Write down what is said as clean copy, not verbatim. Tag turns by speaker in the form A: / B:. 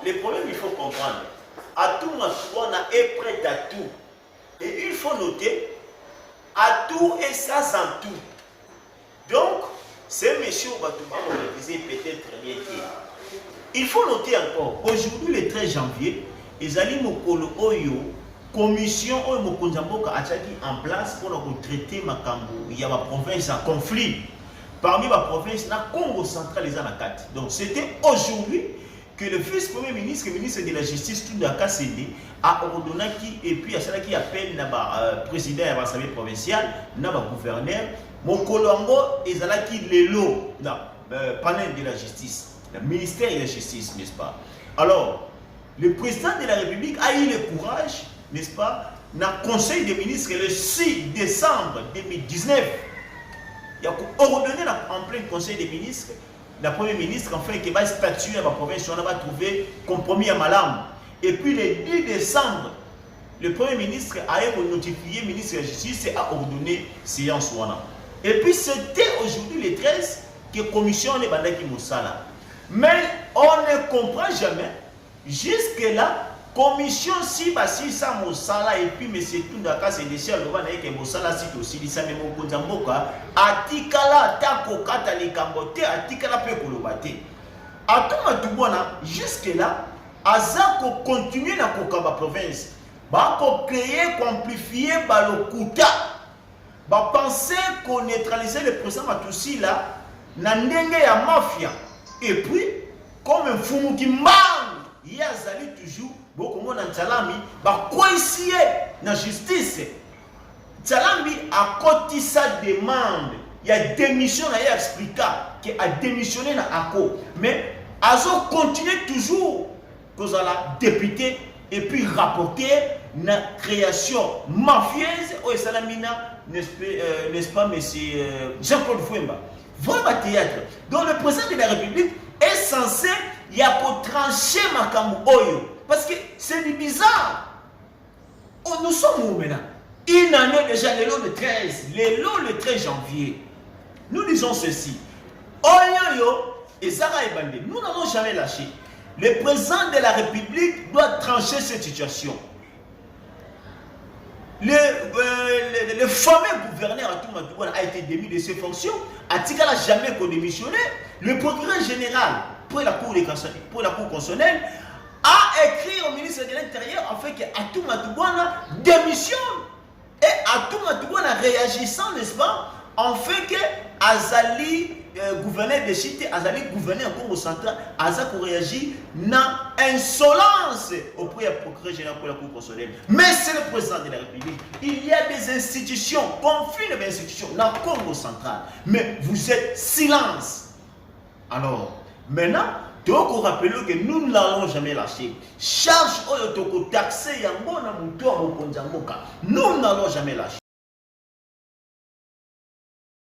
A: le problème, il faut comprendre. À tout moment, on est prêt à tout. Et il faut noter, à tout et ça sans tout. Donc, ces messieurs Batouba ont révisé peut-être rien. Il faut noter encore, aujourd'hui le 13 janvier, Ezali Mokolo Oyo, commission Oyo Mokonzamboka a mis en place pour traiter Makambo. Il y a ma province en conflit. Parmi ma province, la Congo central les Anakati. Donc, c'était aujourd'hui que le vice-premier ministre et ministre de la Justice, Toudaka Sende, a ordonné et puis à cela qui appelle le président de l'Assemblée provinciale, le gouverneur, Mokolongo et Zalaki Lelo, panel de la justice, le ministère de la justice, n'est-ce pas? Alors, le président de la République a eu le courage, n'est-ce pas, dans le conseil des ministres le 6 décembre 2019, il a ordonné en plein conseil des ministres, la première ministre, enfin, qui va statuer à la province, on va trouver compromis à Malam. Et puis le 10 décembre, le premier ministre a notifié le ministre de la Justice et a ordonné séance. Et puis c'était aujourd'hui le 13 que la commission est Bandaki Moussala. Mais on ne comprend jamais, jusque-là, commission si basi sa Moussala et puis M. Toundaka c'est décidé que Moussala c'est aussi dit ça mais Mokonzamboka atikala tako kata likambote atikala pe kolobate atuma tubona jusque là azako continuer na kokaba province ba ko créer amplifier ba lokuta ba penser qu'on neutraliser le président Matoussi là na ndenge ya mafia et puis comme un fumu qui mang yazali toujours beaucoup de gens Tsalami va coïncider la justice. Tsalami a côté sa demande. Il y a démission, il y a expliqué qu'il a démissionné dans ACO. Mais Azo continue toujours que la députée et puis rapporter la création mafieuse au Salamina, n'est-ce pas, monsieur Jean-Claude Fouemba. Voilà théâtre. Donc le président de la République est censé y a pour trancher Makambo Oyo. Parce que c'est bizarre. Oh, nous sommes où maintenant? Une année déjà, le lot le 13. Le 13 janvier. Nous disons ceci. Oyo et Zara Ebande, nous n'avons jamais lâché. Le président de la République doit trancher cette situation. Le fameux gouverneur Atouma a été démis de ses fonctions. Atika n'a jamais démissionné. Le procureur général pour la Cour constitutionnelle a écrit au ministre de l'Intérieur en fait que Atouma Toubouana démissionne. Et Atouma Toubouana réagissant, n'est-ce pas, en fait que Azali, gouverneur de Chité, Azali, gouverneur en Congo central, Azako réagit dans insolence auprès du procureur général pour la Cour constitutionnelle. Mais c'est le président de la République. Il y a des institutions, conflit des institutions dans le Congo central. Mais vous êtes silence. Alors, maintenant, donc on rappelle que nous ne l'allons jamais lâcher. Charge au taxé, nous n'allons jamais lâcher.